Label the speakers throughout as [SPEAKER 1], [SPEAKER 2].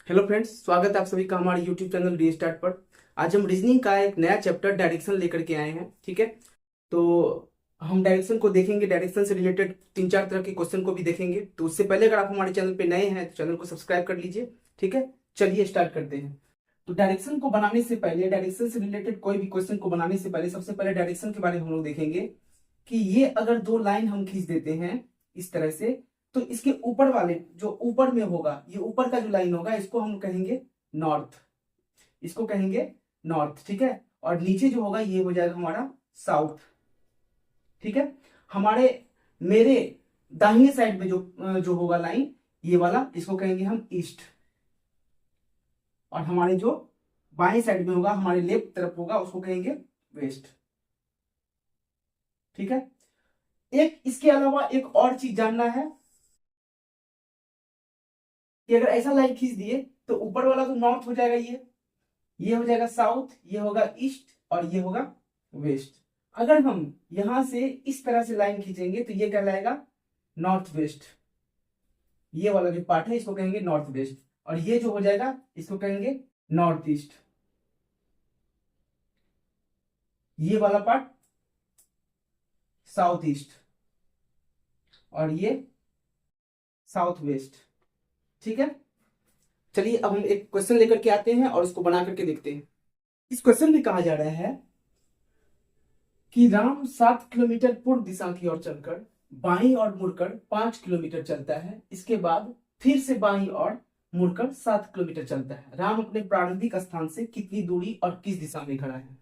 [SPEAKER 1] Hello friends, स्वागत है आप सभी का हमारे यूट्यूब चैनल रीस्टार्ट पर। आज हम रीजनिंग का एक नया चैप्टर डायरेक्शन लेकर के आए हैं। ठीक है, तो हम डायरेक्शन को देखेंगे, डायरेक्शन से रिलेटेड तीन चार तरह के क्वेश्चन को भी देखेंगे। तो उससे पहले अगर आप हमारे चैनल पे नए हैं तो चैनल को सब्सक्राइब कर लीजिए। ठीक है, चलिए स्टार्ट करते हैं। तो डायरेक्शन को बनाने से पहले, डायरेक्शन से रिलेटेड कोई भी क्वेश्चन को बनाने से पहले सबसे पहले डायरेक्शन के बारे में हम लोग देखेंगे कि ये अगर दो लाइन हम खींच देते हैं इस तरह से, तो इसके ऊपर वाले जो ऊपर में होगा, ये ऊपर का जो लाइन होगा इसको हम कहेंगे नॉर्थ, इसको कहेंगे नॉर्थ। ठीक है, और नीचे जो होगा ये हो जाएगा हमारा साउथ। ठीक है, हमारे मेरे दाहिने साइड में जो जो होगा लाइन ये वाला, इसको कहेंगे हम ईस्ट। और हमारे जो बाएं साइड में होगा, हमारे लेफ्ट तरफ होगा, उसको कहेंगे वेस्ट। ठीक है, एक इसके अलावा एक और चीज जानना है कि अगर ऐसा लाइन खींच दिए तो ऊपर वाला तो नॉर्थ हो जाएगा, ये हो जाएगा साउथ, ये होगा ईस्ट और ये होगा वेस्ट। अगर हम यहां से इस तरह से लाइन खींचेंगे तो ये कहलाएगा नॉर्थ वेस्ट। ये वाला जो पार्ट है इसको कहेंगे नॉर्थ वेस्ट, और ये जो हो जाएगा इसको कहेंगे नॉर्थ ईस्ट। ये वाला पार्ट साउथ ईस्ट और ये साउथ वेस्ट। ठीक है, चलिए अब हम एक क्वेश्चन लेकर के आते हैं और उसको बना करके देखते हैं। इस क्वेश्चन में कहा जा रहा है कि राम 7 किलोमीटर पूर्व दिशा की ओर चलकर बाईं ओर मुड़कर 5 किलोमीटर चलता है। इसके बाद फिर से बाईं ओर मुड़कर 7 किलोमीटर चलता है। राम अपने प्रारंभिक स्थान से कितनी दूरी और किस दिशा में खड़ा है।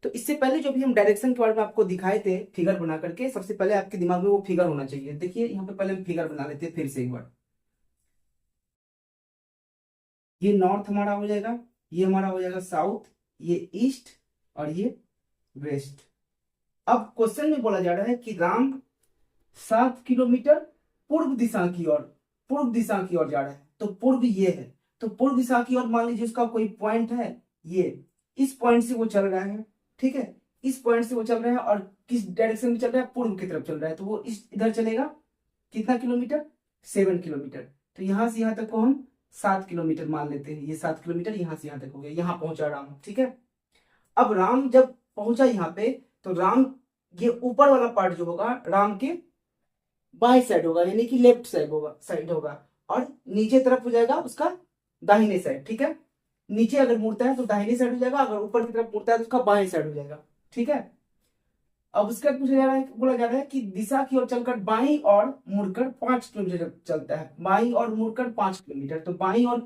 [SPEAKER 1] तो इससे पहले जो भी हम डायरेक्शन के बारे में आपको दिखाए थे फिगर बना करके, सबसे पहले आपके दिमाग में वो फिगर होना चाहिए। देखिए यहाँ पे पहले हम फिगर बना लेते हैं फिर से एक बार। ये नॉर्थ हमारा हो जाएगा, ये हमारा हो जाएगा साउथ, ये ईस्ट और ये वेस्ट। अब क्वेश्चन में बोला जा रहा है कि राम 7 किलोमीटर पूर्व दिशा की ओर, पूर्व दिशा की ओर जा रहा है। तो पूर्व ये है, तो पूर्व दिशा की ओर मान लीजिए उसका कोई पॉइंट है, ये इस पॉइंट से वो चल रहा है। ठीक है, इस पॉइंट से वो चल रहा है और किस डायरेक्शन में चल रहा है, पूर्व की तरफ चल रहा है। तो वो इस इधर चलेगा कितना किलोमीटर, 7 किलोमीटर। तो यहां से यहां तक को हम 7 किलोमीटर मान लेते हैं। ये 7 किलोमीटर यहां से यहां तक हो गया, यहां पहुंचा राम। ठीक है, अब राम जब पहुंचा यहाँ पे तो राम, ये ऊपर वाला पार्ट जो होगा राम के बाएं साइड होगा, यानी कि लेफ्ट साइड होगा, और नीचे तरफ हो जाएगा उसका दाहिने साइड। ठीक है, नीचे अगर मुड़ता है तो दाहिने साइड हो जाएगा, अगर ऊपर की तरफ मुड़ता है तो उसका बाएं साइड हो जाएगा। ठीक है, अब उसके बाद पूछा जा रहा है, बोला जा रहा है कि दिशा की ओर चलकर बाईं और मुड़कर 5 किलोमीटर चलता है। बाईं और मुड़कर 5 किलोमीटर, तो बाईं और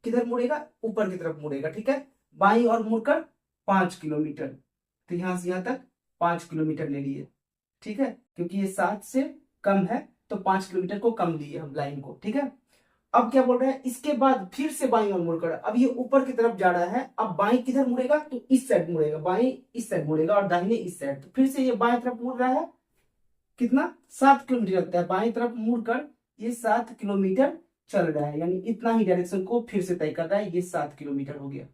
[SPEAKER 1] किधर मुड़ेगा, ऊपर की तरफ मुड़ेगा। ठीक है, बाईं और मुड़कर 5 किलोमीटर, तो यहां से यहां तक 5 किलोमीटर ले लिए। ठीक है, क्योंकि ये 7 से कम है तो 5 किलोमीटर को कम लिए हम लाइन को। ठीक है, अब क्या बोल रहे हैं, इसके बाद फिर से बाईं ओर मुड़कर, अब ये ऊपर की तरफ जा रहा है। अब बाईं किधर मुड़ेगा, तो इस साइड मुड़ेगा, बाईं इस साइड मुड़ेगा और दाहिने इस साइड। तो फिर से ये बाईं तरफ मुड़ रहा है, कितना 7 किलोमीटर लगता है। बाईं तरफ मुड़कर ये 7 किलोमीटर चल रहा है, यानी इतना ही डायरेक्शन को फिर से तय कर रहा है। ये 7 किलोमीटर हो गया।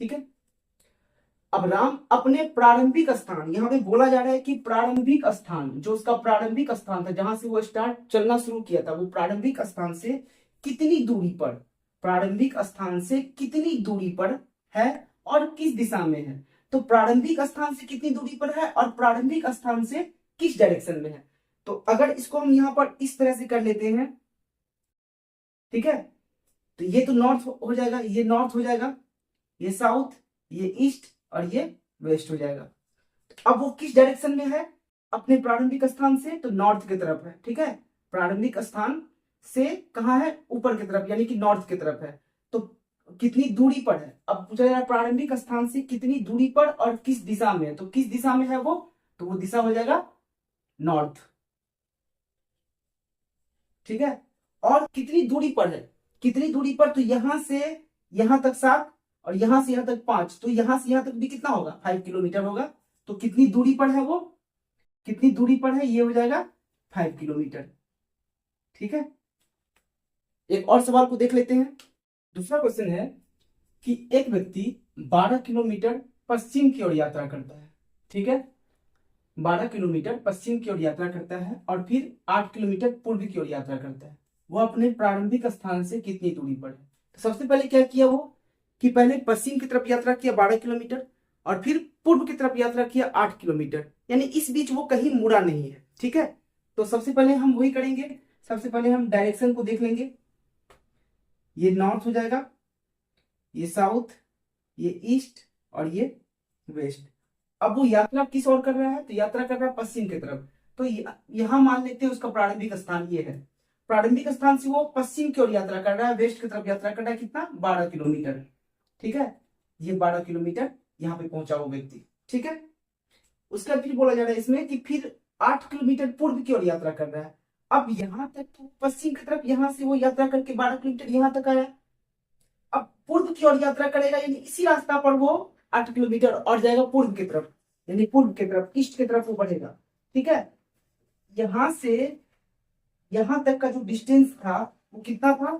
[SPEAKER 1] ठीक है, अब राम अपने प्रारंभिक स्थान, यहां पे बोला जा रहा है कि प्रारंभिक स्थान, जो उसका प्रारंभिक स्थान था जहां से वो स्टार्ट चलना शुरू किया था, वो प्रारंभिक स्थान से कितनी दूरी पर, प्रारंभिक स्थान से कितनी दूरी पर है और किस दिशा में है। तो प्रारंभिक स्थान से कितनी दूरी पर है और प्रारंभिक स्थान से किस डायरेक्शन में है। तो अगर इसको हम यहां पर इस तरह से कर लेते हैं, ठीक है, तो ये तो नॉर्थ हो जाएगा, ये नॉर्थ हो जाएगा, ये साउथ, ये ईस्ट और ये वेस्ट हो जाएगा। अब वो किस डायरेक्शन में है, अपने प्रारंभिक स्थान से तो नॉर्थ की तरफ है। ठीक है, प्रारंभिक स्थान से कहां है, ऊपर की तरफ, यानी कि नॉर्थ की तरफ है। तो कितनी दूरी पर है, अब पूछा जा रहा है प्रारंभिक स्थान से कितनी दूरी पर और किस दिशा में है। तो किस दिशा में है वो, तो वो दिशा हो जाएगा नॉर्थ। ठीक है, और कितनी दूरी पर है, कितनी दूरी पर, तो यहां से यहां तक 7 और यहां से यहां तक 5, तो यहां से यहां तक भी कितना होगा, 5 किलोमीटर होगा। तो कितनी दूरी पर है वो, कितनी दूरी पर है, ये हो जाएगा 5 किलोमीटर। ठीक है, एक और सवाल को देख लेते हैं। दूसरा क्वेश्चन है कि एक व्यक्ति 12 किलोमीटर पश्चिम की ओर यात्रा करता है। ठीक है, 12 किलोमीटर पश्चिम की ओर यात्रा करता है और फिर 8 किलोमीटर पूर्व की ओर यात्रा करता है। वो अपने प्रारंभिक स्थान से कितनी दूरी पर है। तो सबसे पहले क्या किया वो कि पहले पश्चिम की तरफ यात्रा किया 12 किलोमीटर, और फिर पूर्व की तरफ यात्रा किया 8 किलोमीटर, यानी इस बीच वो कहीं मुड़ा नहीं है। ठीक है, तो सबसे पहले हम वही करेंगे। सबसे पहले हम डायरेक्शन को देख लेंगे। ये नॉर्थ हो जाएगा, ये साउथ, ये ईस्ट और ये वेस्ट। अब वो यात्रा किस ओर कर रहा है, तो यात्रा कर रहा है पश्चिम की तरफ। तो यहां मान लेते हैं उसका प्रारंभिक स्थान ये है। प्रारंभिक स्थान से वो पश्चिम की ओर यात्रा कर रहा है, वेस्ट की तरफ यात्रा कर रहा है, कितना 12 किलोमीटर। ठीक है, ये 12 किलोमीटर यहाँ पे पहुंचा वो व्यक्ति। ठीक है, उसका फिर बोला जा रहा है इसमें कि फिर 8 किलोमीटर पूर्व की ओर यात्रा कर रहा है। अब यहां तक तो पश्चिम की तरफ यहां से वो यात्रा करके 12 किलोमीटर यहां तक आया। अब पूर्व की ओर यात्रा करेगा, यानी इसी रास्ता पर वो 8 किलोमीटर और जाएगा पूर्व की तरफ, यानी पूर्व की तरफ, ईस्ट की तरफ वो बढ़ेगा। ठीक है, यहां से यहां तक का जो डिस्टेंस था वो कितना था,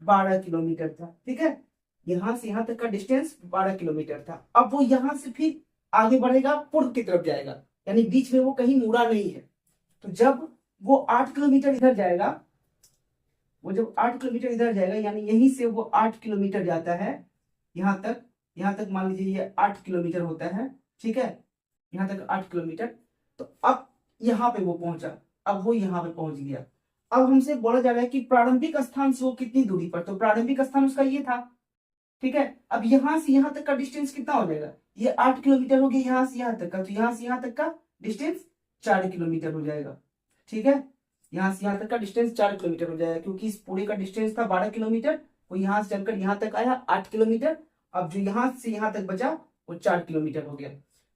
[SPEAKER 1] 12 किलोमीटर था। ठीक है, यहां से यहां तक का डिस्टेंस 12 किलोमीटर था। अब वो यहां से फिर आगे बढ़ेगा, पूर्व की तरफ जाएगा, यानी बीच में वो कहीं मुड़ा नहीं है। तो जब वो 8 किलोमीटर इधर जाएगा, वो जब 8 किलोमीटर इधर जाएगा, यानी यहीं से वो 8 किलोमीटर जाता है यहां तक मान लीजिए ये 8 किलोमीटर होता है। ठीक है, यहां तक 8 किलोमीटर। तो अब यहाँ पे वो पहुंचा, अब वो यहाँ पे पहुंच गया। अब हमसे बोला जा रहा है कि प्रारंभिक स्थान से वो कितनी दूरी पर, तो प्रारंभिक स्थान उसका ये था। ठीक है, अब यहां से यहां तक का डिस्टेंस कितना हो जाएगा, ये 8 किलोमीटर हो गया यहां से यहां तक का, तो यहां से यहां तक का डिस्टेंस 4 किलोमीटर हो जाएगा। ठीक है, यहां से यहां तक का डिस्टेंस 4 किलोमीटर हो जाएगा, क्योंकि इस पूरे का डिस्टेंस था 12 किलोमीटर। वो यहां से चलकर यहां तक आया 8 किलोमीटर। अब जो यहां से यहां तक बचा वो 4 किलोमीटर हो गया।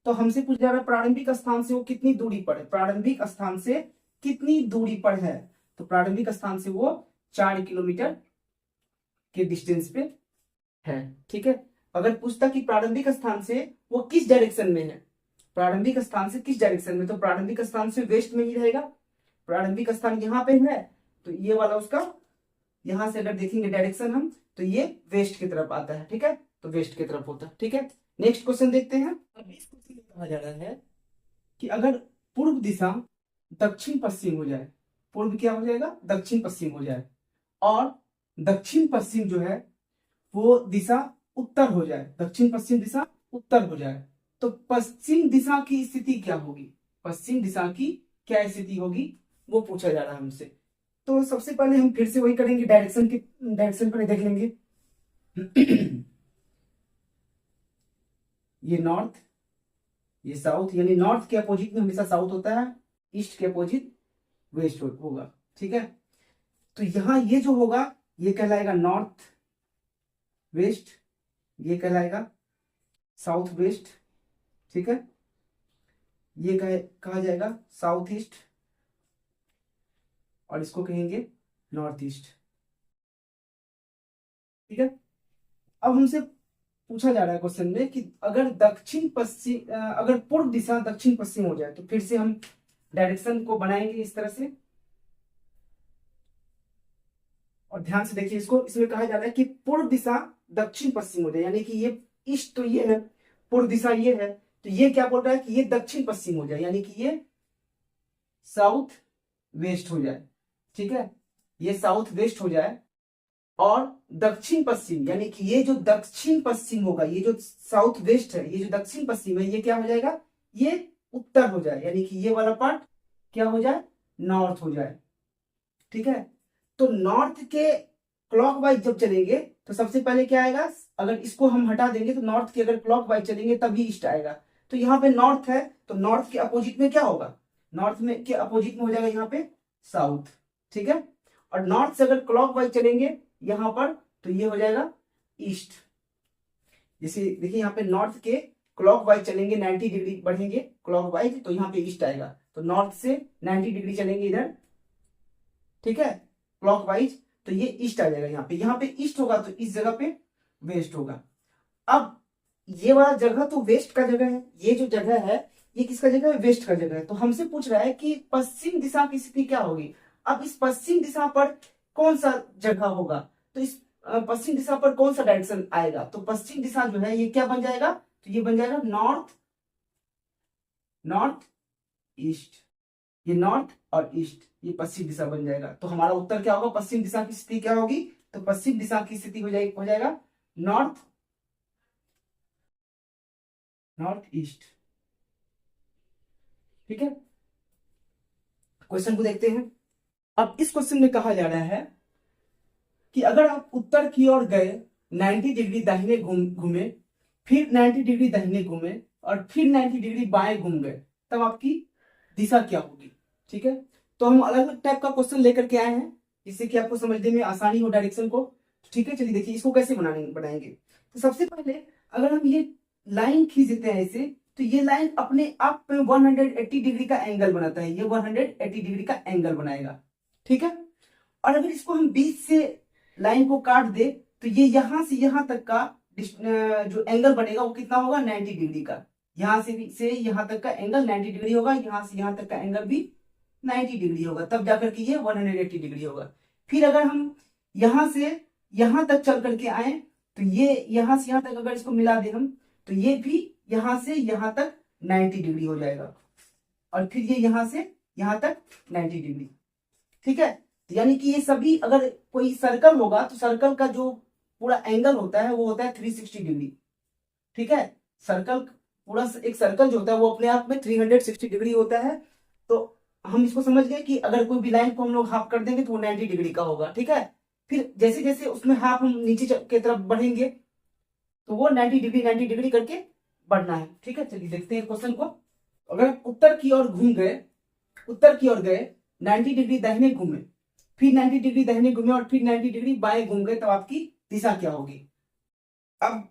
[SPEAKER 1] तो हमसे पूछा जा रहा है प्रारंभिक स्थान से वो कितनी दूरी पर है, प्रारंभिक स्थान से कितनी दूरी पर है। तो प्रारंभिक स्थान से वो 4 किलोमीटर के डिस्टेंस पे है। ठीक है, अगर पूछता कि प्रारंभिक स्थान से वो किस डायरेक्शन में है, प्रारंभिक स्थान से किस डायरेक्शन में, तो प्रारंभिक स्थान से वेस्ट में ही रहेगा। प्रारंभिक स्थान यहाँ पे है, तो ये वाला उसका, यहां से अगर देखेंगे डायरेक्शन हम, तो ये वेस्ट की तरफ आता है। ठीक है, तो वेस्ट की तरफ होता है। ठीक है, नेक्स्ट क्वेश्चन देखते हैं। अब इस क्वेश्चन में कहा जा रहा है कि अगर पूर्व दिशा दक्षिण पश्चिम हो जाए, पूर्व क्या हो जाएगा, दक्षिण पश्चिम हो जाए, और दक्षिण पश्चिम जो है वो दिशा उत्तर हो जाए, दक्षिण पश्चिम दिशा उत्तर हो जाए, तो पश्चिम दिशा की स्थिति क्या होगी, पश्चिम दिशा की क्या स्थिति होगी, वो पूछा जा रहा है हमसे। तो सबसे पहले हम फिर से वही करेंगे, डायरेक्शन पर देख लेंगे। ये नॉर्थ, ये साउथ, यानी नॉर्थ के अपोजिट में हमेशा साउथ होता है, ईस्ट के अपोजिट वेस्ट होगा। ठीक है, तो यहां ये जो होगा ये कहलाएगा नॉर्थ वेस्ट, ये कहलाएगा साउथ वेस्ट। ठीक है, ये कहा जाएगा साउथ ईस्ट, और इसको कहेंगे नॉर्थ ईस्ट। ठीक है, अब हमसे पूछा जा रहा है क्वेश्चन में कि अगर दक्षिण पश्चिम अगर पूर्व दिशा दक्षिण पश्चिम हो जाए, तो फिर से हम डायरेक्शन को बनाएंगे इस तरह से, और ध्यान से देखिए इसको। इसमें कहा जा रहा है कि पूर्व दिशा दक्षिण पश्चिम हो जाए, यानी कि ये ईस्ट तो ये है, पूर्व दिशा ये है, तो ये क्या बोल रहा है कि ये दक्षिण पश्चिम हो जाए, यानी कि ये साउथ वेस्ट हो जाए। ठीक है, ये साउथ वेस्ट हो जाए, और दक्षिण पश्चिम, यानी कि ये जो दक्षिण पश्चिम होगा, ये जो साउथ वेस्ट है, ये जो दक्षिण पश्चिम है, ये क्या हो जाएगा, ये उत्तर हो जाए, यानी कि ये वाला पार्ट क्या हो जाए, नॉर्थ हो जाए। ठीक है, तो नॉर्थ के क्लॉकवाइज जब चलेंगे तो सबसे पहले क्या आएगा, अगर इसको हम हटा देंगे तो नॉर्थ के अगर क्लॉकवाइज चलेंगे तभी ईस्ट आएगा। तो यहाँ पे नॉर्थ है, तो नॉर्थ के अपोजिट में क्या होगा, नॉर्थ में के अपोजिट में हो जाएगा यहाँ पे साउथ। ठीक है, और नॉर्थ से अगर क्लॉकवाइज चलेंगे यहां पर, तो ये हो जाएगा ईस्ट। जैसे देखिए यहाँ पे नॉर्थ के क्लॉकवाइज चलेंगे, 90 डिग्री बढ़ेंगे क्लॉकवाइज, तो यहाँ पे ईस्ट आएगा। तो नॉर्थ से 90 डिग्री चलेंगे इधर, ठीक है, क्लॉकवाइज, तो ये ईस्ट आ जाएगा। यहाँ पे ईस्ट होगा, तो इस जगह पे वेस्ट होगा। अब ये वाला जगह तो वेस्ट का जगह है, ये जो जगह है ये किसका जगह है, वेस्ट का जगह है। तो हमसे पूछ रहा है कि पश्चिम दिशा की स्थिति क्या होगी। अब इस पश्चिम दिशा पर कौन सा जगह होगा, तो इस पश्चिम दिशा पर कौन सा डायरेक्शन आएगा, तो पश्चिम दिशा जो है ये क्या बन जाएगा, तो ये बन जाएगा नॉर्थ ईस्ट। ये नॉर्थ और ईस्ट, ये पश्चिम दिशा बन जाएगा। तो हमारा उत्तर क्या होगा, पश्चिम दिशा की स्थिति क्या होगी, तो पश्चिम दिशा की स्थिति हो जाएगा नॉर्थ नॉर्थ ईस्ट। ठीक है, क्वेश्चन को देखते हैं। अब इस क्वेश्चन में कहा जा रहा है कि अगर आप उत्तर की ओर गए 90 डिग्री दाहिने घूमे, फिर 90 डिग्री दाहिने घूमे और फिर 90 डिग्री बाएं घूम गए, तब आपकी दिशा क्या होगी। ठीक है, तो हम अलग अलग टाइप का क्वेश्चन लेकर के आए हैं जिससे कि आपको समझने में आसानी हो डायरेक्शन को। ठीक है, चलिए देखिए इसको कैसे बनाएंगे। तो सबसे पहले अगर हम ये लाइन खींच देते हैं ऐसे, तो ये लाइन अपने आप में 180 डिग्री का एंगल बनाता है, ये 180 डिग्री का एंगल बनाएगा। ठीक है, और अगर इसको हम बीच से लाइन को काट दे तो ये यहां से यहां तक का जो एंगल बनेगा वो कितना होगा, 90 डिग्री का। यहां से यहां तक का एंगल 90 डिग्री होगा, यहां से यहां तक का एंगल भी 90 डिग्री होगा, तब जाकर के ये 180 डिग्री होगा। फिर अगर हम यहां से यहां तक चल करके आए तो ये यहां से यहां तक अगर इसको मिला दे हम, तो ये भी यहां से यहां तक 90 डिग्री हो जाएगा, और फिर ये यहां से यहां तक 90 डिग्री। ठीक है, यानी कि ये सभी, अगर कोई सर्कल होगा तो सर्कल का जो पूरा एंगल होता है वो होता है 360 डिग्री। ठीक है, सर्कल पूरा एक सर्कल जो होता है वो अपने आप में 360 डिग्री होता है। तो हम इसको समझ गए कि अगर कोई भी लाइन को हम लोग हाफ कर देंगे तो वो 90 डिग्री का होगा। ठीक है, फिर जैसे जैसे उसमें हाफ हम नीचे की तरफ बढ़ेंगे तो वो 90 डिग्री करके बढ़ना है। ठीक है, चलिए देखते हैं क्वेश्चन को। अगर आप उत्तर की ओर गए 90 डिग्री दाहिने घूमे, फिर 90 डिग्री दाहिने घूमे और फिर 90 डिग्री बाएं घूम गए, तब आपकी दिशा क्या होगी। अब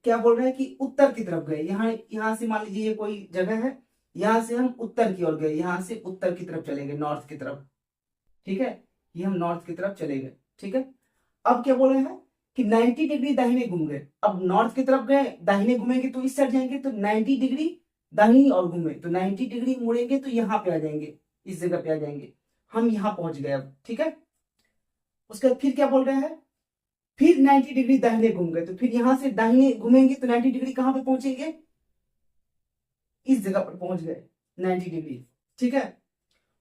[SPEAKER 1] क्या बोल रहे हैं कि उत्तर की तरफ गए, यहां से मान लीजिए ये कोई जगह है, यहां से हम उत्तर की ओर गए, यहां से उत्तर की तरफ चले गए, नॉर्थ की तरफ। ठीक है, ये हम नॉर्थ की तरफ चले गए। ठीक है, अब क्या बोल रहे हैं कि 90 डिग्री दाहिने घूम गए। अब नॉर्थ की तरफ गए, दाहिने घूमेंगे तो इस साइड जाएंगे, तो 90 डिग्री दाहिनी और घूमे तो 90 डिग्री मुड़ेंगे तो यहाँ पे आ जाएंगे, इस जगह पे आ जाएंगे, हम यहाँ पहुंच गए अब। ठीक है, उसके बाद फिर क्या बोल रहे हैं, फिर 90 डिग्री दाहिने घूम गए, तो फिर यहां से दाहिने घूमेंगे तो 90 डिग्री कहां पे पहुंचेंगे, इस जगह पर पहुंच गए 90 डिग्री। ठीक है,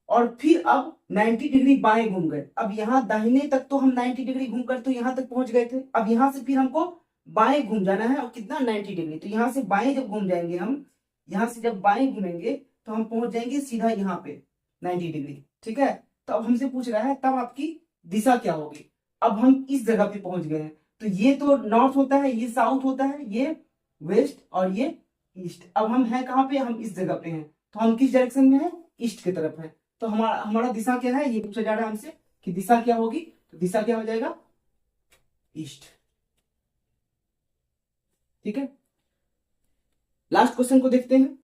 [SPEAKER 1] और फिर अब 90 डिग्री बाएं घूम गए। अब यहाँ दाहिने तक तो हम 90 डिग्री घूम कर तो यहां तक पहुंच गए थे, अब यहां से फिर हमको बाएं घूम जाना है, और कितना 90 डिग्री। तो यहां से बाएं जब घूम जाएंगे हम, यहां से जब बाएं घूमेंगे तो हम पहुंच जाएंगे सीधा यहाँ पे 90 डिग्री। ठीक है, तो अब हमसे पूछ रहा है तब आपकी दिशा क्या होगी। अब हम इस जगह पे पहुंच गए हैं, तो ये तो नॉर्थ होता है, ये साउथ होता है, ये वेस्ट और ये ईस्ट। अब हम हैं कहाँ पे, हम इस जगह पे हैं, तो हम किस डायरेक्शन में हैं, ईस्ट की तरफ है। तो हमारा हमारा दिशा क्या है, ये पूछा जा रहा है हमसे कि दिशा क्या होगी, तो दिशा क्या हो जाएगा, ईस्ट। ठीक है, लास्ट क्वेश्चन को देखते हैं।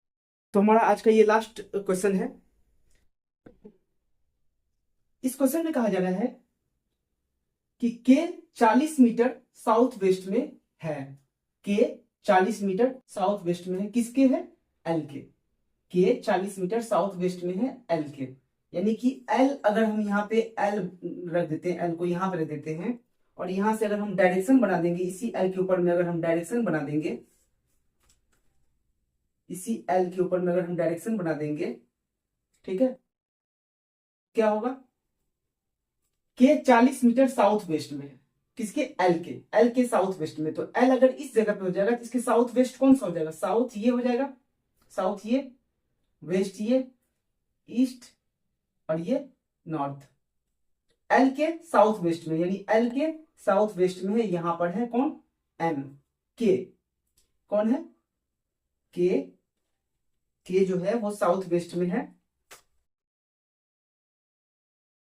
[SPEAKER 1] तो हमारा आज का ये लास्ट क्वेश्चन है। इस क्वेश्चन में कहा जा रहा है कि के 40 मीटर साउथ वेस्ट में है, के 40 मीटर साउथ वेस्ट में है, किसके है, एल के 40 मीटर साउथ वेस्ट में है एल के। यानी कि एल अगर हम यहाँ पे एल रख देते हैं, एल को यहाँ पे रख देते हैं, और यहां से अगर हम डायरेक्शन बना देंगे, इसी एल के ऊपर में अगर हम डायरेक्शन बना देंगे, इसी एल के ऊपर में अगर हम डायरेक्शन बना देंगे, ठीक है, क्या होगा, के 40 मीटर साउथ वेस्ट में है, किसके, एल के साउथ वेस्ट में। तो एल अगर इस जगह पे हो जाएगा तो इसके साउथ वेस्ट कौन सा हो जाएगा, साउथ ये हो जाएगा, साउथ ये, वेस्ट ये, ईस्ट और ये नॉर्थ। एल के साउथ वेस्ट में, यानी एल के साउथ वेस्ट में है, यहां पर है कौन, एम, के कौन है, के जो है वो साउथ वेस्ट में है,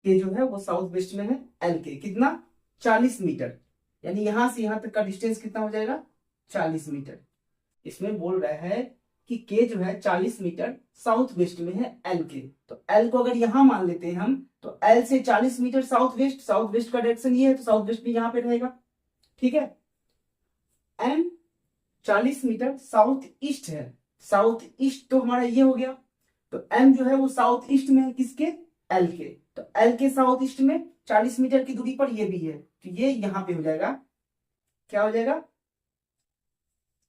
[SPEAKER 1] के जो है वो साउथ वेस्ट में है एल के, कितना, 40 मीटर, यानी यहां से यहां तक का डिस्टेंस कितना हो जाएगा, 40 मीटर। इसमें बोल रहा है कि के जो है 40 मीटर साउथ वेस्ट में है एल के। तो एल को अगर यहां मान लेते हैं हम, तो एल से 40 मीटर साउथ वेस्ट का डायरेक्शन ये है, तो साउथ वेस्ट भी यहां पे रहेगा। ठीक है, एम 40 मीटर साउथ ईस्ट है, साउथ ईस्ट तो हमारा ये हो गया, तो एम जो है वो साउथ ईस्ट में है, किसके, एल के। तो एल के साउथ ईस्ट में 40 मीटर की दूरी पर ये भी है, तो ये यहां पे हो जाएगा, क्या हो जाएगा,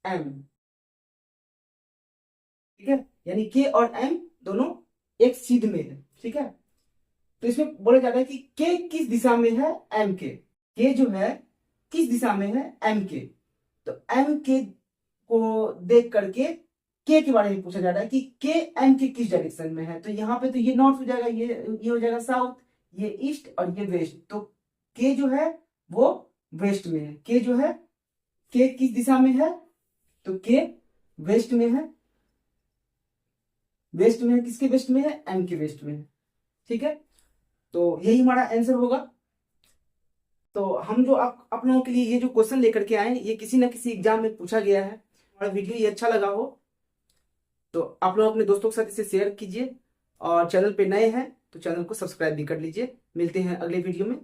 [SPEAKER 1] एम। ठीक है, यानी के और एम दोनों एक सीध में है, ठीक है। तो इसमें बोला जा रहा है कि के किस दिशा में है एम के जो है किस दिशा में है एम के। तो एम के को देख करके के बारे में पूछा जा रहा है कि के एम के किस डायरेक्शन में है। तो यहाँ पे तो ये नॉर्थ हो जाएगा, ये हो जाएगा साउथ, ये ईस्ट और ये वेस्ट। तो के जो है वो वेस्ट में है, के जो है के किस दिशा में है, तो के वेस्ट में है। वेस्ट में है, किसके वेस्ट में है, एम के वेस्ट में है, ठीक है। तो यही हमारा आंसर होगा। तो हम जो आप लोगों के लिए ये जो क्वेश्चन लेकर के आए, ये किसी ना किसी एग्जाम में पूछा गया है। हमारा वीडियो ये अच्छा लगा हो तो आप लोग अपने दोस्तों के साथ इसे शेयर कीजिए, और चैनल पे नए हैं तो चैनल को सब्सक्राइब भी कर लीजिए। मिलते हैं अगले वीडियो में।